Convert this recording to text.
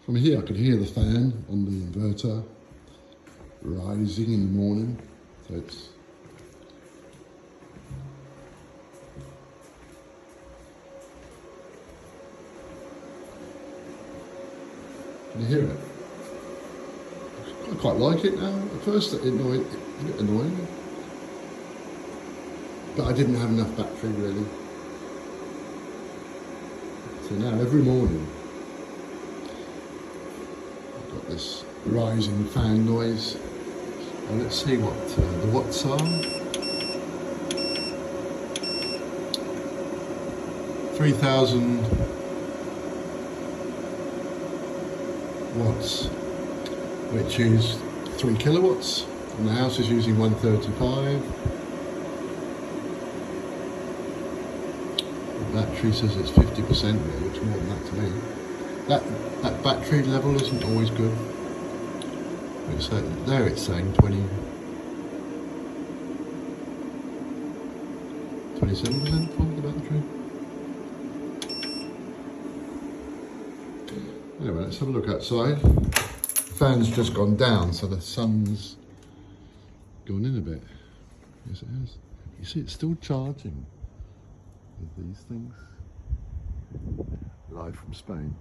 From here I could hear the fan on the inverter rising in the morning. So it's can you hear it? I quite like it now. At first it annoyed, it was a bit annoying. But I didn't have enough battery really. So now every morning I've got this rising fan noise. Well, let's see what the watts are. 3,000 watts, which is 3 kilowatts, and the house is using 135. The battery says it's 50%, but it looks more than that to me. That battery level isn't always good. It's there it's saying 27%, for the battery. Anyway, let's have a look outside. The fan's just gone down, so the sun's gone in a bit. Yes, it has. You see, it's still charging with these things. Live from Spain.